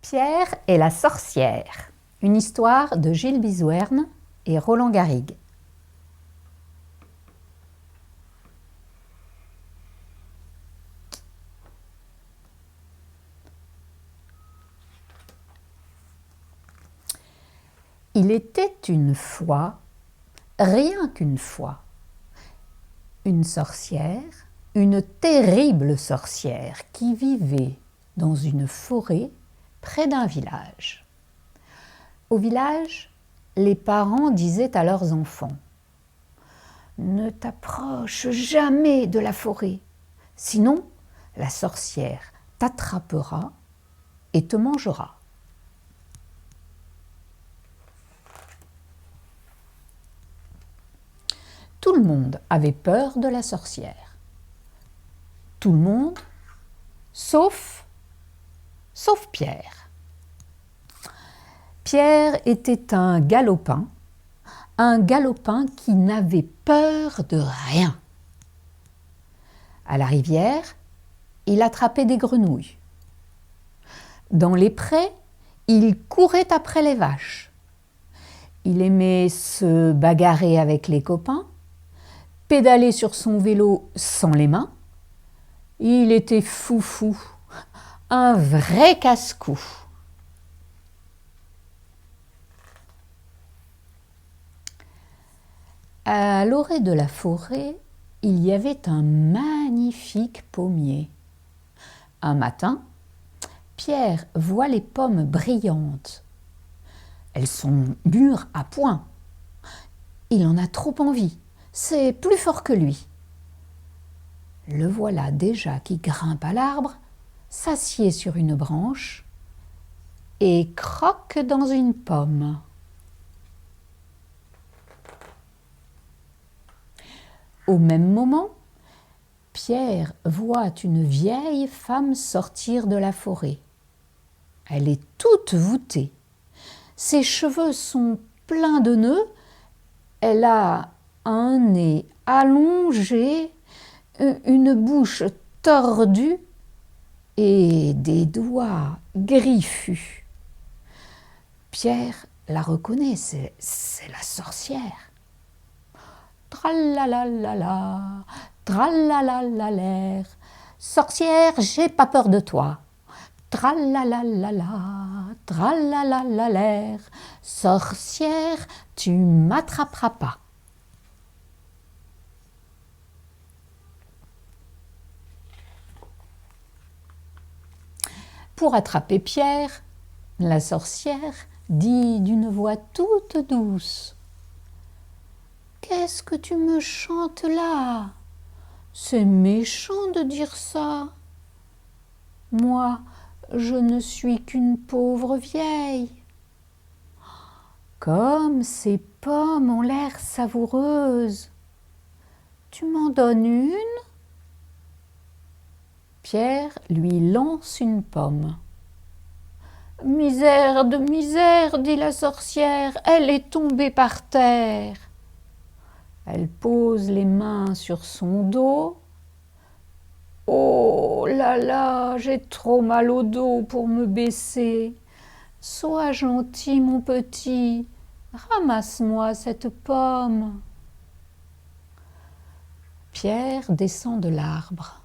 Pierre et la sorcière, une histoire de Gilles Bizouerne et Roland Garrigue. Il était une fois, rien qu'une fois, une sorcière, une terrible sorcière qui vivait dans une forêt près d'un village. Au village, les parents disaient à leurs enfants « Ne t'approche jamais de la forêt, sinon la sorcière t'attrapera et te mangera. » Tout le monde avait peur de la sorcière. Tout le monde, sauf Pierre. Pierre était un galopin qui n'avait peur de rien. À la rivière, il attrapait des grenouilles. Dans les prés, il courait après les vaches. Il aimait se bagarrer avec les copains, pédaler sur son vélo sans les mains. Il était foufou, un vrai casse-cou. À l'orée de la forêt, il y avait un magnifique pommier. Un matin, Pierre voit les pommes brillantes. Elles sont mûres à point. Il en a trop envie. C'est plus fort que lui. Le voilà déjà qui grimpe à l'arbre, s'assied sur une branche et croque dans une pomme. Au même moment, Pierre voit une vieille femme sortir de la forêt. Elle est toute voûtée. Ses cheveux sont pleins de nœuds. Elle a un nez allongé, une bouche tordue et des doigts griffus. Pierre la reconnaît, c'est la sorcière. Tralalala, tralalalalaire, sorcière, j'ai pas peur de toi. Tralalalala, tralalalalaire, sorcière, tu m'attraperas pas. Pour attraper Pierre, la sorcière dit d'une voix toute douce « Qu'est-ce que tu me chantes là? C'est méchant de dire ça. Moi, je ne suis qu'une pauvre vieille. Comme ces pommes ont l'air savoureuses. Tu m'en donnes une ?» Pierre lui lance une pomme. « Misère de misère, dit la sorcière, elle est tombée par terre. » Elle pose les mains sur son dos. « Oh là là, j'ai trop mal au dos pour me baisser. Sois gentil, mon petit, ramasse-moi cette pomme. » Pierre descend de l'arbre.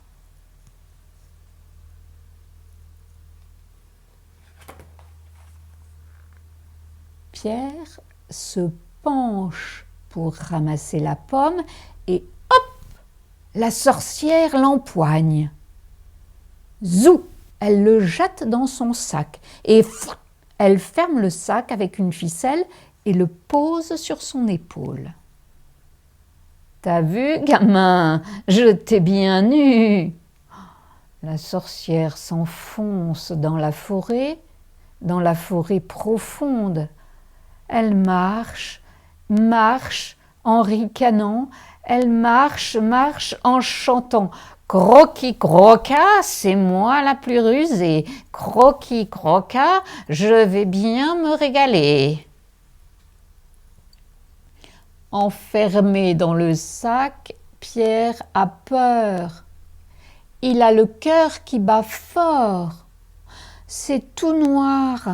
Pierre se penche pour ramasser la pomme et hop, la sorcière l'empoigne. Zou, elle le jette dans son sac et elle ferme le sac avec une ficelle et le pose sur son épaule. T'as vu, gamin, je t'ai bien eu. La sorcière s'enfonce dans la forêt profonde. Elle marche en ricanant, elle marche en chantant. Croquis croquat, c'est moi la plus rusée. Croquis croquat, je vais bien me régaler. Enfermé dans le sac, Pierre a peur. Il a le cœur qui bat fort. c'est tout noir.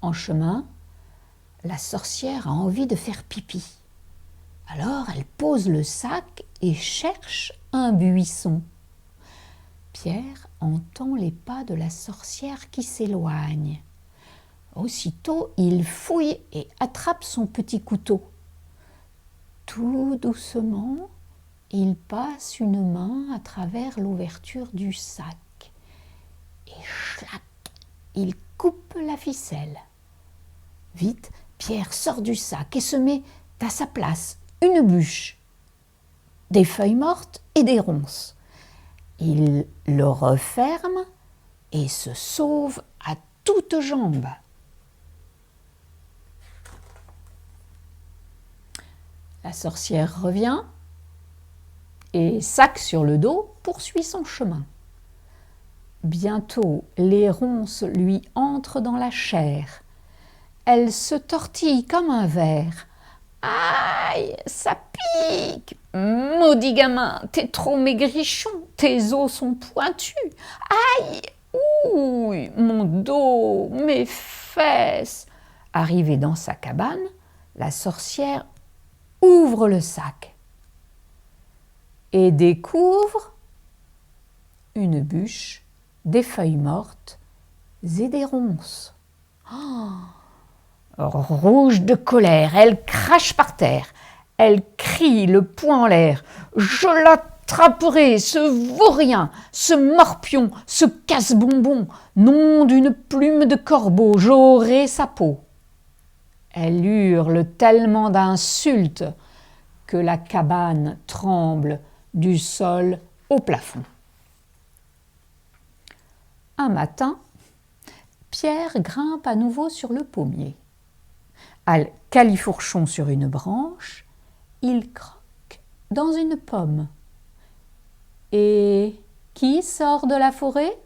En chemin, la sorcière a envie de faire pipi. Alors elle pose le sac et cherche un buisson. Pierre entend les pas de la sorcière qui s'éloigne. Aussitôt, il fouille et attrape son petit couteau. Tout doucement, il passe une main à travers l'ouverture du sac. Et chlac, il coupe la ficelle. Vite, Pierre sort du sac et se met à sa place une bûche, des feuilles mortes et des ronces. Il le referme et se sauve à toutes jambes. La sorcière revient et, sac sur le dos, poursuit son chemin. Bientôt, les ronces lui entrent dans la chair. Elle se tortille comme un ver. Aïe, ça pique! Maudit gamin, t'es trop maigrichon, tes os sont pointus. Aïe! Ouh, mon dos, mes fesses. Arrivée dans sa cabane, la sorcière ouvre le sac et découvre une bûche, des feuilles mortes et des ronces. Oh! Rouge de colère, elle crache par terre. Elle crie, le poing en l'air. « Je l'attraperai, ce vaurien, ce morpion, ce casse-bonbon, nom d'une plume de corbeau, j'aurai sa peau. » Elle hurle tellement d'insultes que la cabane tremble du sol au plafond. Un matin, Pierre grimpe à nouveau sur le pommier. À califourchon sur une branche, il croque dans une pomme. Et qui sort de la forêt?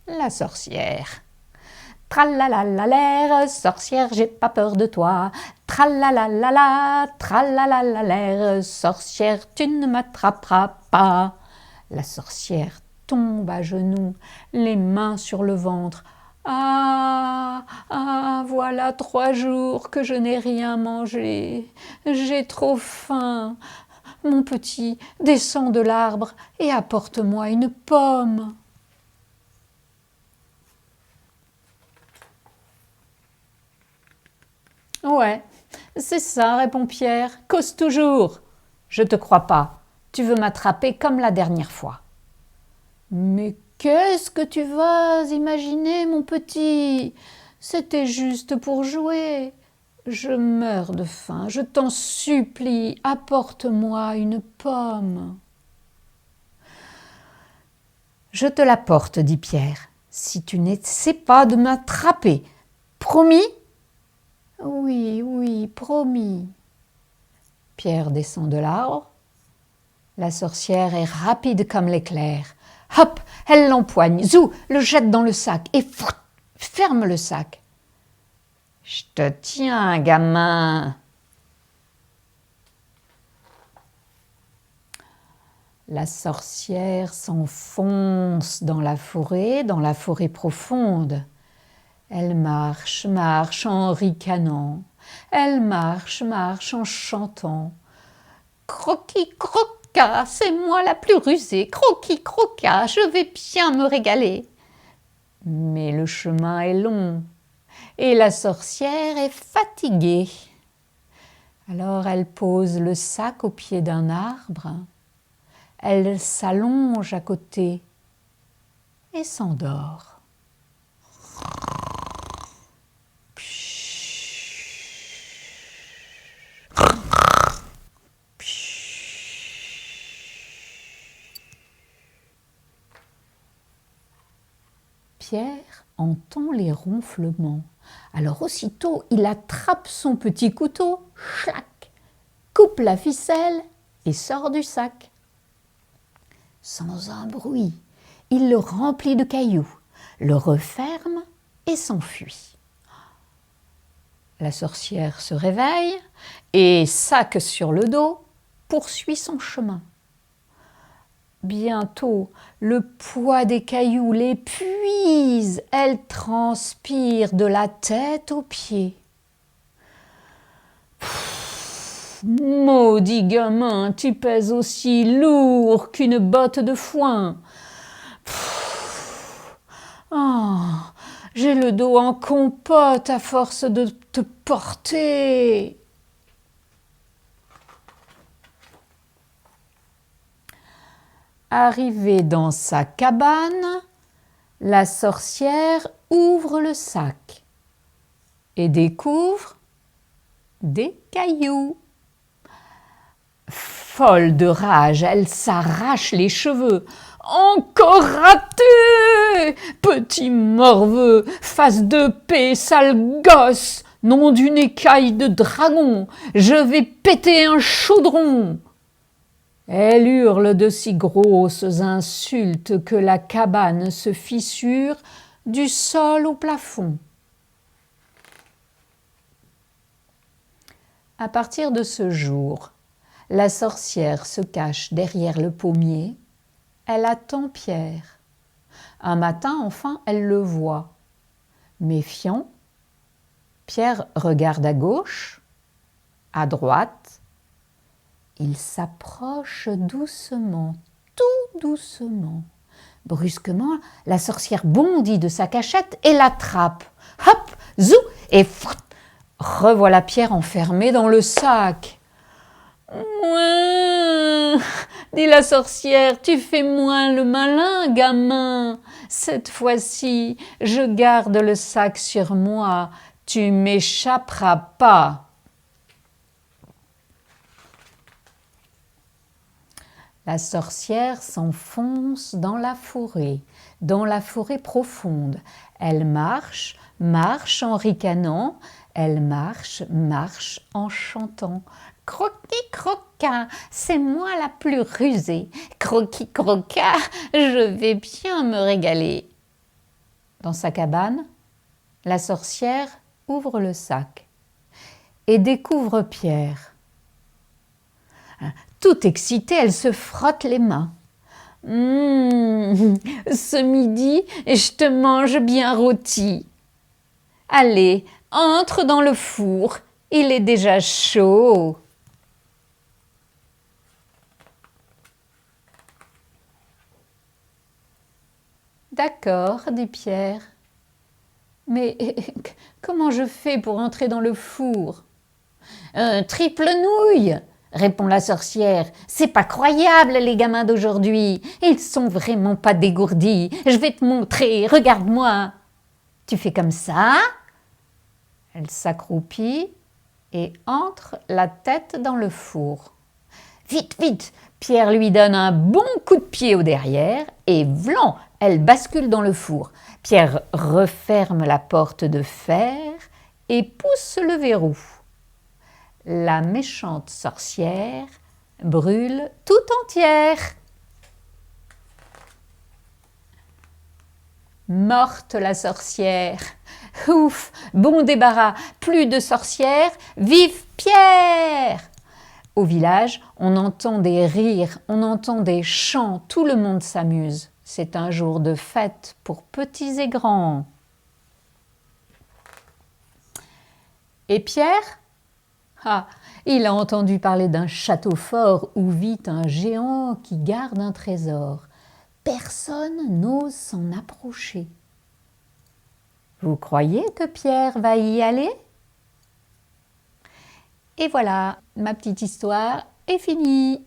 La sorcière. Tralalalalaire, sorcière, j'ai pas peur de toi. Tralalalala, tralalalalaire, sorcière, tu ne m'attraperas pas. La sorcière tombe à genoux, les mains sur le ventre. Ah, voilà 3 jours que je n'ai rien mangé. J'ai trop faim. Mon petit, descends de l'arbre et apporte-moi une pomme. Ouais, c'est ça, répond Pierre. Cause toujours. Je te crois pas. Tu veux m'attraper comme la dernière fois. Mais qu'est-ce que tu vas imaginer, mon petit? C'était juste pour jouer. Je meurs de faim, je t'en supplie, apporte-moi une pomme. Je te l'apporte, dit Pierre, si tu n'essaies pas de m'attraper. Promis? Oui, oui, promis. Pierre descend de l'arbre. La sorcière est rapide comme l'éclair. Hop, elle l'empoigne, zou, le jette dans le sac et ferme le sac. Je te tiens, gamin. La sorcière s'enfonce dans la forêt profonde. Elle marche, marche en ricanant. Elle marche, marche en chantant. Croquis, croquat, c'est moi la plus rusée. Croquis, croquat, je vais bien me régaler. Mais le chemin est long et la sorcière est fatiguée. Alors elle pose le sac au pied d'un arbre. Elle s'allonge à côté et s'endort. Pierre entend les ronflements. Alors aussitôt, il attrape son petit couteau, chlac, coupe la ficelle et sort du sac. Sans un bruit, il le remplit de cailloux, le referme et s'enfuit. La sorcière se réveille et, sac sur le dos, poursuit son chemin. Bientôt, le poids des cailloux l'épuise, elle transpire de la tête aux pieds. Maudit gamin, tu pèses aussi lourd qu'une botte de foin. Ah, j'ai le dos en compote à force de te porter. Arrivée dans sa cabane, la sorcière ouvre le sac et découvre des cailloux. Folle de rage, elle s'arrache les cheveux. « Encore raté! Petit morveux, face de paix, sale gosse, nom d'une écaille de dragon, je vais péter un chaudron !» Elle hurle de si grosses insultes que la cabane se fissure du sol au plafond. À partir de ce jour, la sorcière se cache derrière le pommier. Elle attend Pierre. Un matin, enfin, elle le voit. Méfiant, Pierre regarde à gauche, à droite. Il s'approche doucement, tout doucement. Brusquement, la sorcière bondit de sa cachette et l'attrape. Hop, zou, et fout, revoilà Pierre enfermé dans le sac. Mouin, dit la sorcière, tu fais moins le malin, gamin. Cette fois-ci, je garde le sac sur moi. Tu m'échapperas pas. La sorcière s'enfonce dans la forêt profonde. Elle marche, marche en ricanant, elle marche, marche en chantant. Croquis, croquin, c'est moi la plus rusée. Croquis, croquin, je vais bien me régaler. Dans sa cabane, la sorcière ouvre le sac et découvre Pierre. Toute excitée, elle se frotte les mains. Ce midi, je te mange bien rôti. Allez, entre dans le four, il est déjà chaud. D'accord, dit Pierre. Mais comment je fais pour entrer dans le four? Triple nouille, répond la sorcière. C'est pas croyable, les gamins d'aujourd'hui. Ils sont vraiment pas dégourdis. Je vais te montrer, regarde-moi. Tu fais comme ça. Elle s'accroupit et entre la tête dans le four. Vite, vite, Pierre lui donne un bon coup de pied au derrière et vlan, elle bascule dans le four. Pierre referme la porte de fer et pousse le verrou. La méchante sorcière brûle tout entière. Morte la sorcière. Ouf, bon débarras, plus de sorcières, vive Pierre! Au village, on entend des rires, on entend des chants, tout le monde s'amuse. C'est un jour de fête pour petits et grands. Et Pierre? Ah, il a entendu parler d'un château fort où vit un géant qui garde un trésor. Personne n'ose s'en approcher. Vous croyez que Pierre va y aller? Et voilà, ma petite histoire est finie.